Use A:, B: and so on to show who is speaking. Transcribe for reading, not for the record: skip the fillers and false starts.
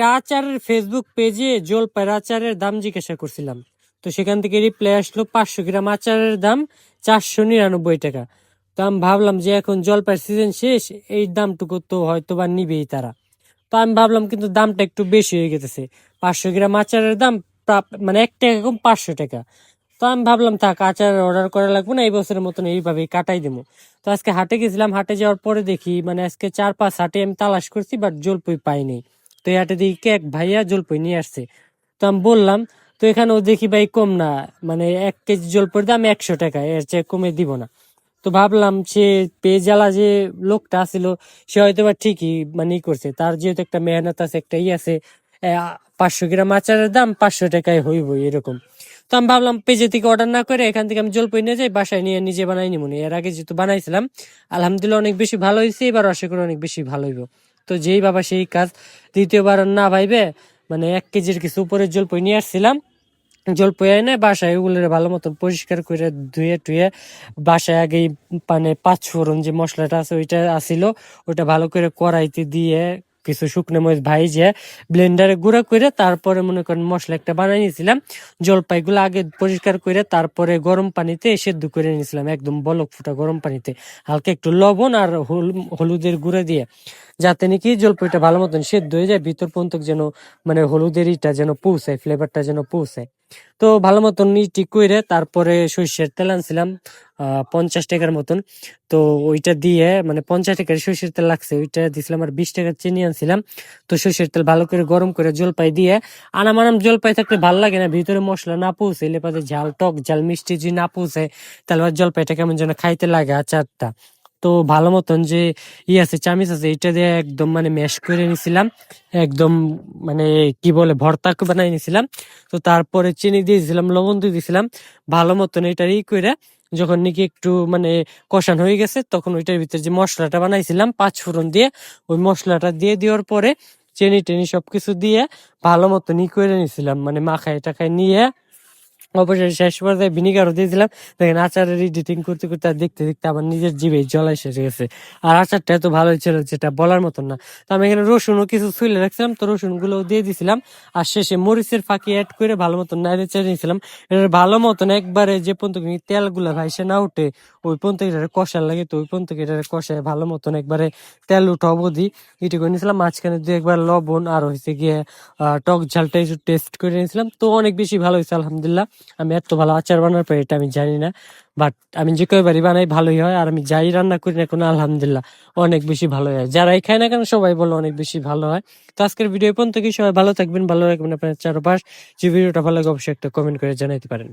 A: একটা আচারের ফেসবুক পেজে জলপাইয়ের আচারের দাম জিজ্ঞাসা করছিলাম, তো সেখান থেকে রিপ্লাই আসলো 500 গ্রাম আচারের দাম 499 টাকা। তো আমি ভাবলাম যে এখন জলপাইয়ের সিজন শেষ, এই দামটুকু তো হয়তো বা নিবেই তারা। তো আমি ভাবলাম কিন্তু দামটা একটু বেশি হয়ে গেছে। 500 গ্রাম আচারের দাম মানে 1 টাকা কম 500 টাকা। তো আমি ভাবলাম থাক, আচার অর্ডার করা লাগবে না, এই বছরের মতন এইভাবেই কাটাই দেবো। তো আজকে হাটে গেছিলাম, হাটে যাওয়ার পরে দেখি মানে আজকে 4-5 হাটে আমি তালাশ করছি, বাট জলপাই পাইনি। তো এই হাটে দেখি এক ভাইয়া জলপাই নিয়ে আসছে। তো আমি বললাম, তো এখানেও দেখি ভাই কম না, মানে 1 কেজি জলপাইয়ের দাম 100 টাকা, এর চেয়ে কমে দিব না। তো ভাবলাম সে পেজালা যে লোকটা আছিল, সে হয়তো বা ঠিকই মানে করছে, তার যেহেতু একটা মেহনত আছে, একটা আছে। 500 গ্রাম আচারের দাম 500 টাকায় হইব এরকম। তো আমি ভাবলাম পেজে থেকে অর্ডার না করে এখান থেকে আমি জলপাই নিয়ে যাই, বাসায় নিয়ে নিজে বানাই নিব। এর আগে যেহেতু বানাইছিলাম, আলহামদুলিল্লাহ অনেক বেশি ভালো হয়েছে, এবার আশা করি অনেক বেশি ভালো হইব। তো যেই বাবা সেই কাজ, দ্বিতীয়বার না ভাইবে মানে 1 কেজির কিছু উপরে জলপাই নিয়ে আসছিলাম। জলপাই এনে বাসায় ওগুলো ভালো মতন পরিষ্কার করে ধুয়ে টুয়ে বাসায় আগেই মানে 5 ফোড়ন যে মশলাটা আছে ওইটা আসিল, ওইটা ভালো করে কড়াইতে দিয়ে কিছু শুকনো মরিচ ভাইজে ব্লেন্ডারে গুঁড়া করে তারপরে মনে করেন মশলা একটা বানাই নিয়েছিলাম। জলপাইগুলো আগে পরিষ্কার করে তারপরে গরম পানিতে সেদ্ধ করে নিয়েছিলাম, একদম বলক ফুটা গরম পানিতে, হালকা একটু লবণ আর হলুদের গুঁড়া দিয়ে, যাতে নাকি জলপাইটা ভালো মতন সেদ্ধ হয়ে যায় ভিতর পর্যন্ত, যেন মানে হলুদের ইটা যেন পৌঁছায়, ফ্লেভারটা যেন পৌঁছায়। তো ভালো মতন ঠিক করে তারপরে সর্ষের তেল আনছিলাম 50 টাকার মতন। তো ওইটা দিয়ে মানে 50 টাকার সর্ষের তেল লাগছে, ওইটা দিছিলাম। আর 20 টাকার চিনি আনছিলাম। তো সর্ষের তেল ভালো করে গরম করে জলপাই দিয়ে, আনাম জলপাই থাকলে ভালো লাগে না, ভিতরে মশলা না পৌঁছে লেপাতে ঝাল টক ঝাল মিষ্টি যদি না পৌঁছে, তাহলে জলপাইটা কেমন যেন খাইতে লাগে আচারটা। তো ভালো মতন যে আছে চামিচ আছে, এটা দিয়ে একদম মানে ম্যাশ করে নিছিলাম, একদম মানে কি বলে ভর্তা বানাই নিছিলাম। তো তারপরে চিনি দিয়েছিলাম, লবণ দিয়ে দিয়েছিলাম, ভালো মতন এটা করে যখন নাকি একটু মানে কষান হয়ে গেছে, তখন ওইটার ভিতরে যে মশলাটা বানাইছিলাম 5 ফোড়ন দিয়ে, ওই মশলাটা দিয়ে দেওয়ার পরে চিনি টেনি সবকিছু দিয়ে ভালো মতন করে নিছিলাম, মানে মাখায় টাখায় নিয়ে অবশেষে শেষ পর্যায়ে ভিনিগারও দিয়েছিলাম। দেখেন আচারের এডিটিং করতে করতে আর দেখতে দেখতে আমার নিজের জিভে জল এসে গেছে। আর আচারটা এত ভালো ছিল যেটা বলার মতন না। তো আমি এখানে রসুনও কিছু ছুলে রাখছিলাম, তো রসুন গুলো দিয়ে দিছিলাম। আর শেষে মরিচের ফাঁকি অ্যাড করে ভালো মতন নাড়ে চেড়ে নিয়েছিলাম। এটার ভালো মতন একবারে যে পর্যন্ত তেল গুলা ভাইসে না উঠে ওই পর্যন্ত এটা কষার লাগে। তো ওই পর্যন্ত এটা কষায় ভালো মতন একবারে তেল উঠা অবধি এটি করে নিয়েছিলাম। মাঝখানে দিয়ে একবার লবণ আর হয়েছে গিয়ে টক ঝালটা একটু টেস্ট করে নিয়েছিলাম। তো অনেক বেশি ভালো হয়েছে আলহামদুলিল্লাহ। আমি এত ভালো আচার বানার পর এটা আমি জানি না, বাট আমি যে কয়বারই বানাই ভালোই হয়। আর আমি যাই রান্না করি না কোনো, আলহামদুলিল্লাহ অনেক বেশি ভালো হয়। যারাই খায় না কেন সবাই বলে অনেক বেশি ভালো হয়। তো আজকের ভিডিও পর্যন্ত কি, সবাই ভালো থাকবেন, ভালো রাখবেন আপনার চারপাশ। যে ভিডিওটা ভালো লাগে অবশ্যই একটা কমেন্ট করে জানাইতে পারেন।